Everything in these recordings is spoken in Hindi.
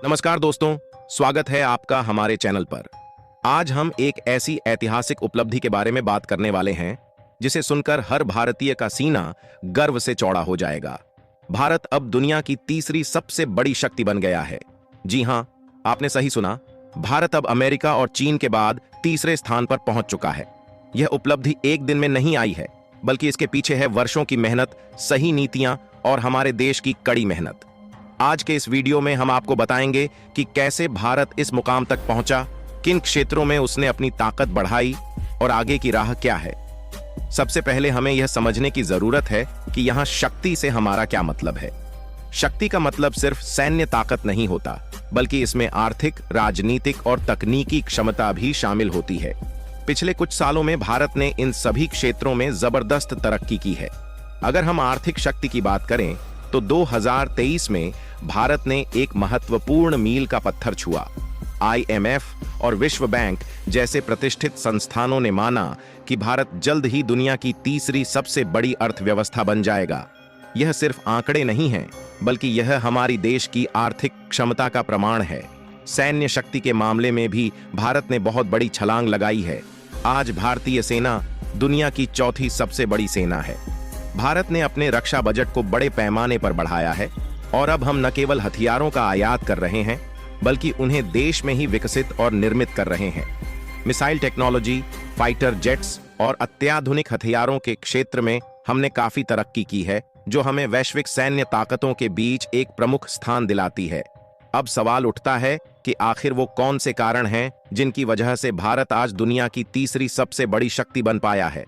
नमस्कार दोस्तों, स्वागत है आपका हमारे चैनल पर। आज हम एक ऐसी ऐतिहासिक उपलब्धि के बारे में बात करने वाले हैं जिसे सुनकर हर भारतीय का सीना गर्व से चौड़ा हो जाएगा। भारत अब दुनिया की तीसरी सबसे बड़ी शक्ति बन गया है। जी हां, आपने सही सुना। भारत अब अमेरिका और चीन के बाद तीसरे स्थान पर पहुंच चुका है। यह उपलब्धि एक दिन में नहीं आई है, बल्कि इसके पीछे है वर्षों की मेहनत, सही नीतियां और हमारे देश की कड़ी मेहनत। आज के इस वीडियो में हम आपको बताएंगे कि कैसे भारत इस मुकाम तक पहुंचा, किन क्षेत्रों में उसने अपनी ताकत बढ़ाई और आगे की राह क्या है। सबसे पहले हमें यह समझने की जरूरत है कि यहां शक्ति से हमारा क्या मतलब है। शक्ति का मतलब सिर्फ सैन्य ताकत नहीं होता, बल्कि इसमें आर्थिक, राजनीतिक और तकनीकी क्षमता भी शामिल होती है। पिछले कुछ सालों में भारत ने इन सभी क्षेत्रों में जबरदस्त तरक्की की है। अगर हम आर्थिक शक्ति की बात करें तो 2023 में भारत ने एक महत्वपूर्ण मील का पत्थर छुआ। IMF और विश्व बैंक जैसे प्रतिष्ठित संस्थानों ने माना कि भारत जल्द ही दुनिया की तीसरी सबसे बड़ी अर्थव्यवस्था बन जाएगा। यह सिर्फ आंकड़े नहीं हैं, बल्कि यह हमारी देश की आर्थिक क्षमता का प्रमाण है। सैन्य शक्ति के मामले में भी भारत ने बहुत बड़ी छलांग लगाई है। आज भारतीय सेना दुनिया की चौथी सबसे बड़ी सेना है। भारत ने अपने रक्षा बजट को बड़े पैमाने पर बढ़ाया है और अब हम न केवल हथियारों का आयात कर रहे हैं, बल्कि उन्हें देश में ही विकसित और निर्मित कर रहे हैं। मिसाइल टेक्नोलॉजी, फाइटर जेट्स और अत्याधुनिक हथियारों के क्षेत्र में हमने काफी तरक्की की है, जो हमें वैश्विक सैन्य ताकतों के बीच एक प्रमुख स्थान दिलाती है। अब सवाल उठता है कि आखिर वो कौन से कारण हैं जिनकी वजह से भारत आज दुनिया की तीसरी सबसे बड़ी शक्ति बन पाया है।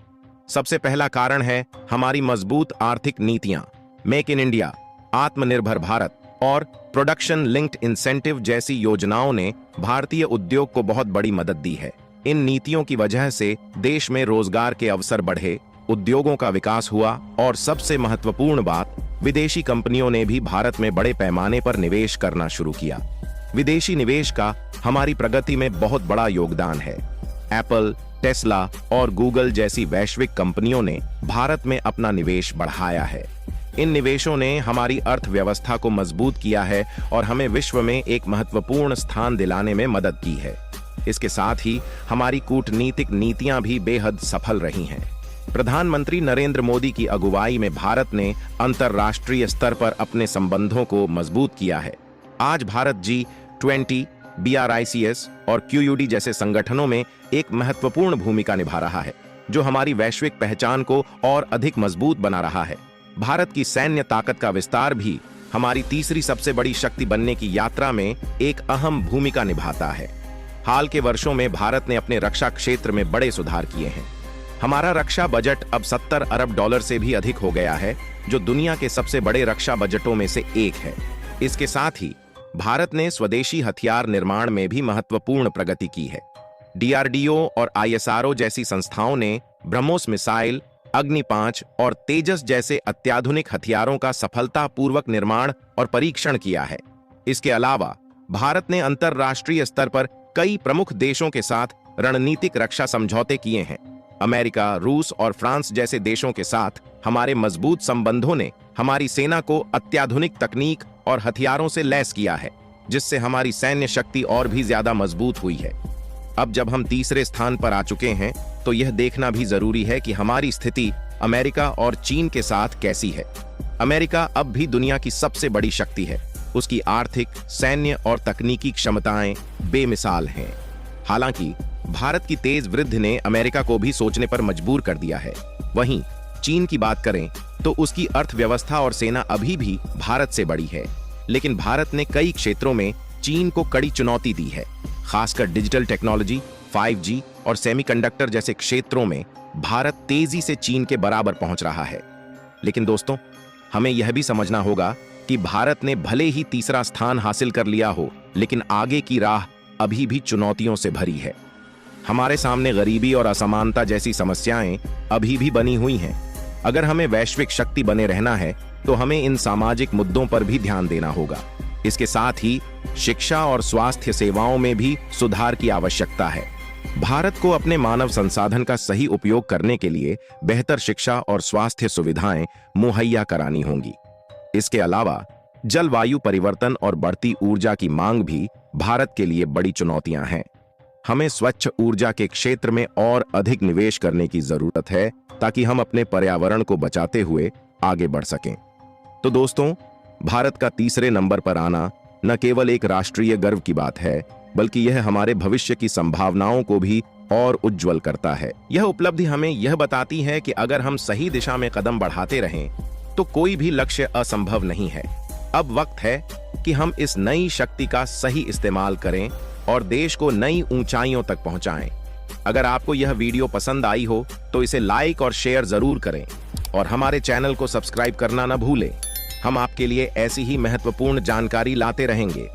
सबसे पहला कारण है हमारी मजबूत आर्थिक नीतियां। मेक इन इंडिया, आत्मनिर्भर भारत और प्रोडक्शन लिंक्ड इंसेंटिव जैसी योजनाओं ने भारतीय उद्योग को बहुत बड़ी मदद दी है। इन नीतियों की वजह से देश में रोजगार के अवसर बढ़े, उद्योगों का विकास हुआ और सबसे महत्वपूर्ण बात, विदेशी कंपनियों ने भी भारत में बड़े पैमाने पर निवेश करना शुरू किया। विदेशी निवेश का हमारी प्रगति में बहुत बड़ा योगदान है। एप्पल, टेस्ला और गूगल जैसी वैश्विक कंपनियों ने भारत में अपना निवेश बढ़ाया है। इन निवेशों ने हमारी अर्थव्यवस्था को मजबूत किया है और हमें विश्व में एक महत्वपूर्ण स्थान दिलाने में मदद की है। इसके साथ ही हमारी कूटनीतिक नीतियां भी बेहद सफल रही हैं। प्रधानमंत्री नरेंद्र मोदी की अगुवाई में भारत ने अंतर्राष्ट्रीय स्तर पर अपने संबंधों को मजबूत किया है। आज भारत G20, BRICS और QUD जैसे संगठनों में एक महत्वपूर्ण भूमिका निभा रहा है, जो हमारी वैश्विक पहचान को और अधिक मजबूत बना रहा है। भारत की सैन्य ताकत का विस्तार भी हमारी तीसरी सबसे बड़ी शक्ति बनने की यात्रा में एक अहम भूमिका निभाता है। हाल के वर्षों में भारत ने अपने रक्षा क्षेत्र में बड़े सुधार किए हैं। हमारा रक्षा बजट अब $70 अरब से भी अधिक हो गया है, जो दुनिया के सबसे बड़े रक्षा बजटों में से एक है। इसके साथ ही भारत ने स्वदेशी हथियार निर्माण में भी महत्वपूर्ण प्रगति की है। DRDO और ISRO जैसी संस्थाओं ने ब्रह्मोस मिसाइल, अग्नि 5 और तेजस जैसे अत्याधुनिक हथियारों का सफलतापूर्वक निर्माण और परीक्षण किया है। इसके अलावा भारत ने अंतर्राष्ट्रीय स्तर पर कई प्रमुख देशों के साथ रणनीतिक रक्षा समझौते किए हैं। अमेरिका, रूस और फ्रांस जैसे देशों के साथ हमारे मजबूत संबंधों ने हमारी सेना को अत्याधुनिक तकनीक और हथियारों से लैस किया है, जिससे हमारी सैन्य शक्ति और भी ज्यादा मजबूत हुई है। अब जब हम तीसरे स्थान पर आ चुके हैं, तो यह देखना भी जरूरी है कि हमारी स्थिति अमेरिका और चीन के साथ कैसी है। अमेरिका अब भी दुनिया की सबसे बड़ी शक्ति है। उसकी आर्थिक, सैन्य और तकनीकी क्षमताएं बेमिसाल हैं। हालांकि भारत की तेज वृद्धि ने अमेरिका को भी सोचने पर मजबूर कर दिया है। वहीं चीन की बात करें तो उसकी अर्थव्यवस्था और सेना अभी भी भारत से बड़ी है, लेकिन भारत ने कई क्षेत्रों में चीन को कड़ी चुनौती दी है। खासकर डिजिटल टेक्नोलॉजी, 5G और सेमीकंडक्टर जैसे क्षेत्रों में भारत तेजी से चीन के बराबर पहुंच रहा है। लेकिन दोस्तों, हमें यह भी समझना होगा कि भारत ने भले ही तीसरा स्थान हासिल कर लिया हो, लेकिन आगे की राह अभी भी चुनौतियों से भरी है। हमारे सामने गरीबी और असमानता जैसी समस्याएं अभी भी बनी हुई हैं। अगर हमें वैश्विक शक्ति बने रहना है, तो हमें इन सामाजिक मुद्दों पर भी ध्यान देना होगा। इसके साथ ही शिक्षा और स्वास्थ्य सेवाओं में भी सुधार की आवश्यकता है। भारत को अपने मानव संसाधन का सही उपयोग करने के लिए बेहतर शिक्षा और स्वास्थ्य सुविधाएं मुहैया करानी होंगी। इसके अलावा जलवायु परिवर्तन और बढ़ती ऊर्जा की मांग भी भारत के लिए बड़ी चुनौतियां हैं। हमें स्वच्छ ऊर्जा के क्षेत्र में और अधिक निवेश करने की जरूरत है ताकि हम अपने पर्यावरण को बचाते हुए आगे बढ़ सकें। तो दोस्तों, भारत का तीसरे नंबर पर आना न केवल एक राष्ट्रीय गर्व की बात है, बल्कि यह हमारे भविष्य की संभावनाओं को भी और उज्जवल करता है। यह उपलब्धि हमें यह बताती है कि अगर हम सही दिशा में कदम बढ़ाते रहें तो कोई भी लक्ष्य असंभव नहीं है। अब वक्त है कि हम इस नई शक्ति का सही इस्तेमाल करें और देश को नई ऊंचाइयों तक पहुंचाएं। अगर आपको यह वीडियो पसंद आई हो तो इसे लाइक और शेयर जरूर करें और हमारे चैनल को सब्सक्राइब करना न भूलें। हम आपके लिए ऐसी ही महत्वपूर्ण जानकारी लाते रहेंगे।